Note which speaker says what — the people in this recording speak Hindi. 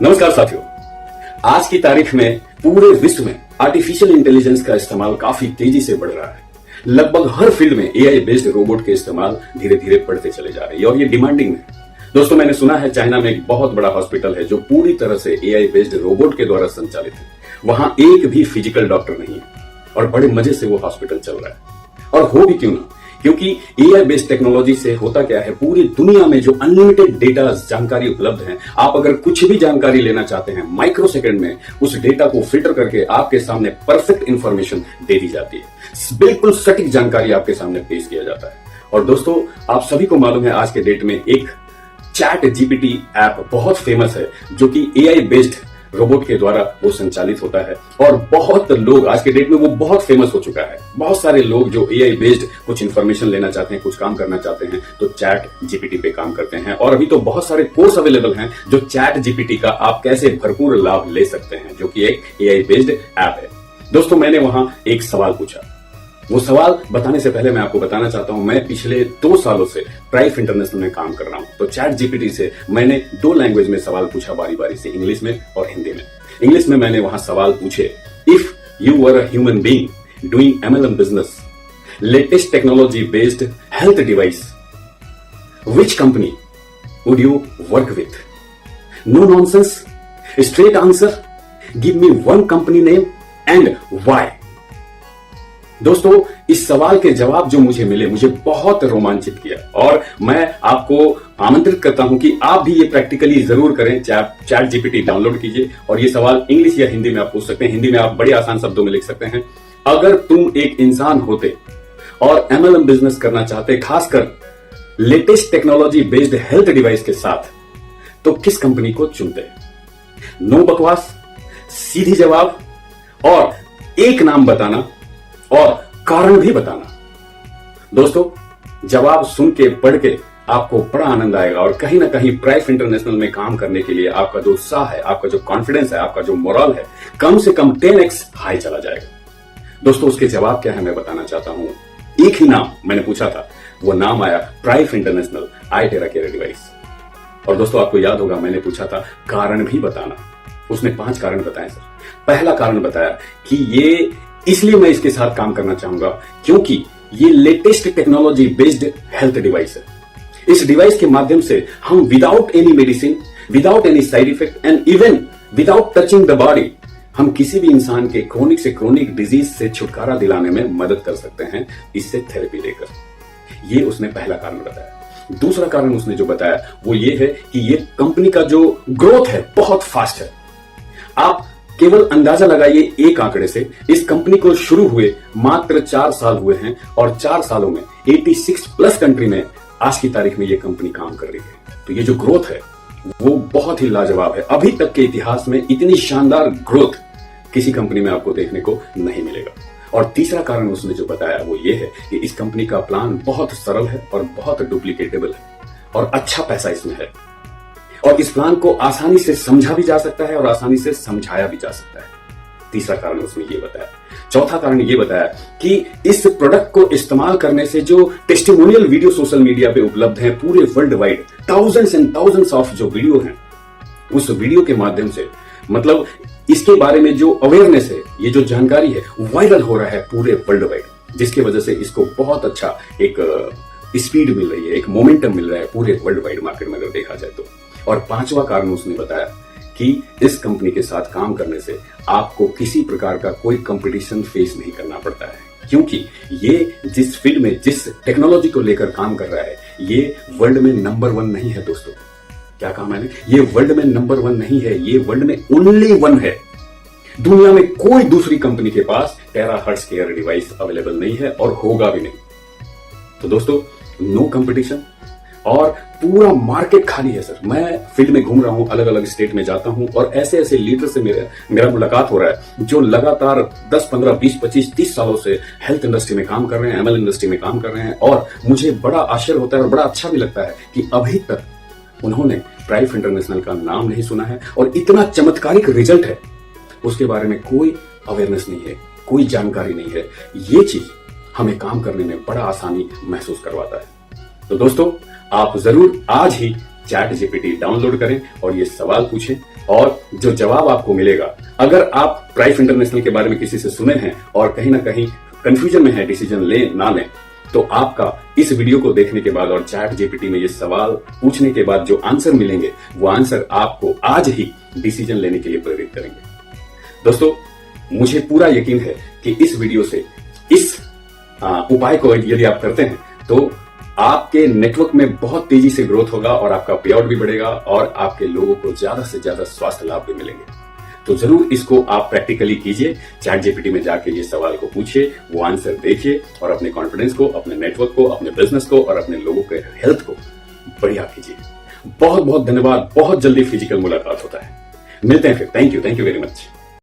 Speaker 1: नमस्कार साथियों, आज की तारीख में पूरे विश्व में आर्टिफिशियल इंटेलिजेंस का इस्तेमाल काफी तेजी से बढ़ रहा है। लगभग हर फील्ड में एआई बेस्ड रोबोट के इस्तेमाल धीरे धीरे बढ़ते चले जा रहे हैं और ये डिमांडिंग है। दोस्तों, मैंने सुना है चाइना में एक बहुत बड़ा हॉस्पिटल है जो पूरी तरह से एआई बेस्ड रोबोट के द्वारा संचालित है। वहां एक भी फिजिकल डॉक्टर नहीं है और बड़े मजे से वो हॉस्पिटल चल रहा है। और हो भी क्यों ना, क्योंकि एआई बेस्ड टेक्नोलॉजी से होता क्या है, पूरी दुनिया में जो अनलिमिटेड डेटा जानकारी उपलब्ध है, आप अगर कुछ भी जानकारी लेना चाहते हैं, माइक्रो सेकंड में उस डेटा को फिल्टर करके आपके सामने परफेक्ट इंफॉर्मेशन दे दी जाती है। बिल्कुल सटीक जानकारी आपके सामने पेश किया जाता है। और दोस्तों, आप सभी को मालूम है आज के डेट में एक चैट जीपीटी ऐप बहुत फेमस है जो कि एआई बेस्ड रोबोट के द्वारा वो संचालित होता है। और बहुत लोग आज के डेट में वो बहुत फेमस हो चुका है। बहुत सारे लोग जो एआई बेस्ड कुछ इंफॉर्मेशन लेना चाहते हैं, कुछ काम करना चाहते हैं, तो चैट जीपीटी पे काम करते हैं। और अभी तो बहुत सारे कोर्स अवेलेबल हैं जो चैट जीपीटी का आप कैसे भरपूर लाभ ले सकते हैं, जो कि एक एआई बेस्ड ऐप है। दोस्तों, मैंने वहां एक सवाल पूछा। वो सवाल बताने से पहले मैं आपको बताना चाहता हूं, मैं पिछले 2 सालों से प्राइफ इंटरनेशनल में काम कर रहा हूं। तो चैट जीपीटी से मैंने 2 लैंग्वेज में सवाल पूछा, बारी बारी से, इंग्लिश में और हिंदी में। इंग्लिश में मैंने वहां सवाल पूछे, if you were a human being doing MLM business, latest technology based health device, which company would you work with? No nonsense, straight answer, give me one company name and why. दोस्तों, इस सवाल के जवाब जो मुझे मिले, मुझे बहुत रोमांचित किया और मैं आपको आमंत्रित करता हूं कि आप भी ये प्रैक्टिकली जरूर करें। चैट जीपीटी डाउनलोड कीजिए और ये सवाल इंग्लिश या हिंदी में आप पूछ सकते हैं। हिंदी में आप बड़े आसान शब्दों में लिख सकते हैं, अगर तुम एक इंसान होते और एमएलएम बिजनेस करना चाहते, खासकर latest technology based health device के साथ, तो किस कंपनी को चुनते? नो बकवास, सीधी जवाब और एक नाम बताना और कारण भी बताना। दोस्तों, जवाब सुन के पढ़ के आपको बड़ा आनंद आएगा और कहीं ना कहीं प्राइफ इंटरनेशनल में काम करने के लिए आपका जो उत्साह है, आपका जो कॉन्फिडेंस है, आपका जो मोरल है, कम से कम 10x हाई चला जाएगा। दोस्तों, उसके जवाब क्या है मैं बताना चाहता हूं। एक ही नाम मैंने पूछा था, वो नाम आया प्राइफ इंटरनेशनल iTerra केयर डिवाइस। और दोस्तों, आपको याद होगा मैंने पूछा था कारण भी बताना। उसने 5 कारण बताए सर। पहला कारण बताया कि ये इसलिए मैं इसके साथ काम करना चाहूंगा क्योंकि ये latest technology based health device है। इस डिवाइस के माध्यम से हम without any medicine, without any side effect and even without touching the body, हम किसी भी इंसान के क्रोनिक से क्रोनिक डिजीज से छुटकारा दिलाने में मदद कर सकते हैं इससे थेरेपी देकर। ये उसने पहला कारण बताया। दूसरा कारण उसने जो बताया वो ये है कि ये कंपनी का जो ग्रोथ है बहुत फास्ट है। आप केवल अंदाजा लगाइए एक आंकड़े से, इस कंपनी को शुरू हुए मात्र 4 साल हुए हैं और 4 सालों में 86 प्लस कंट्री में आज की तारीख में ये कंपनी काम कर रही है। तो ये जो ग्रोथ है वो बहुत ही लाजवाब है। अभी तक के इतिहास में इतनी शानदार ग्रोथ किसी कंपनी में आपको देखने को नहीं मिलेगा। और तीसरा कारण उसने जो बताया वो ये है कि इस कंपनी का प्लान बहुत सरल है और बहुत डुप्लीकेटेबल है और अच्छा पैसा इसमें है और इस प्लान को आसानी से समझा भी जा सकता है और आसानी से समझाया भी जा सकता है। तीसरा कारण उसने ये बताया। चौथा कारण ये बताया कि इस प्रोडक्ट को इस्तेमाल करने से जो टेस्टिमोनियल वीडियो सोशल मीडिया पे उपलब्ध हैं पूरे world wide, thousands and thousands of जो वीडियो हैं, उस वीडियो के माध्यम से, मतलब इसके बारे में जो अवेयरनेस है, ये जो जानकारी है, वायरल हो रहा है पूरे वर्ल्ड वाइड, जिसकी वजह से इसको बहुत अच्छा एक स्पीड मिल रही है, एक मोमेंटम मिल रहा है पूरे वर्ल्ड वाइड मार्केट में अगर देखा जाए तो। और 5वां कारण उसने बताया कि इस कंपनी के साथ काम करने से आपको किसी प्रकार का कोई कंपटीशन फेस नहीं करना पड़ता है, क्योंकि ये जिस फील्ड में, जिस टेक्नोलॉजी को लेकर काम कर रहा है, ये वर्ल्ड में नंबर 1 नहीं है। दोस्तों, क्या कहा मैंने? ये वर्ल्ड में नंबर 1 नहीं है, ये वर्ल्ड में ओनली 1 है। दुनिया में कोई दूसरी कंपनी के पास टेराहर्ट्ज केयर डिवाइस अवेलेबल नहीं है और होगा भी नहीं। तो दोस्तों, नो कंपटीशन और पूरा मार्केट खाली है सर। मैं फील्ड में घूम रहा हूं, अलग अलग स्टेट में जाता हूं और ऐसे ऐसे लीडर से मेरा मुलाकात हो रहा है जो लगातार 10, 15, 20, 25, 30 सालों से हेल्थ इंडस्ट्री में काम कर रहे हैं, एमएल इंडस्ट्री में काम कर रहे हैं। और मुझे बड़ा आश्चर्य होता है और बड़ा अच्छा भी लगता है कि अभी तक उन्होंने प्राइफ इंटरनेशनल का नाम नहीं सुना है और इतना चमत्कारिक रिजल्ट है, उसके बारे में कोई अवेयरनेस नहीं है, कोई जानकारी नहीं है। ये चीज हमें काम करने में बड़ा आसानी महसूस करवाता है। तो दोस्तों, आप जरूर आज ही चैट जीपीटी डाउनलोड करें और ये सवाल पूछें और जो जवाब आपको मिलेगा, अगर आप प्राइफ इंटरनेशनल के बारे में किसी से सुने हैं और कहीं ना कहीं कंफ्यूजन में है डिसीजन लें ना लें, तो आपका इस वीडियो को देखने के बाद और चैट जीपीटी में ये सवाल पूछने के बाद जो आंसर मिलेंगे, वो आंसर आपको आज ही डिसीजन लेने के लिए प्रेरित करेंगे। दोस्तों, मुझे पूरा यकीन है कि इस वीडियो से इस उपाय को यदि आप करते हैं तो आपके नेटवर्क में बहुत तेजी से ग्रोथ होगा और आपका पेआउट भी बढ़ेगा और आपके लोगों को ज्यादा से ज्यादा स्वास्थ्य लाभ भी मिलेंगे। तो जरूर इसको आप प्रैक्टिकली कीजिए, चैट जीपीटी में जाके ये सवाल को पूछिए, वो आंसर देखिए और अपने कॉन्फिडेंस को, अपने नेटवर्क को, अपने बिजनेस को और अपने लोगों के हेल्थ को बढ़िया कीजिए। बहुत बहुत धन्यवाद। बहुत जल्दी फिजिकल मुलाकात होता है। मिलते हैं फिर। Thank you very much.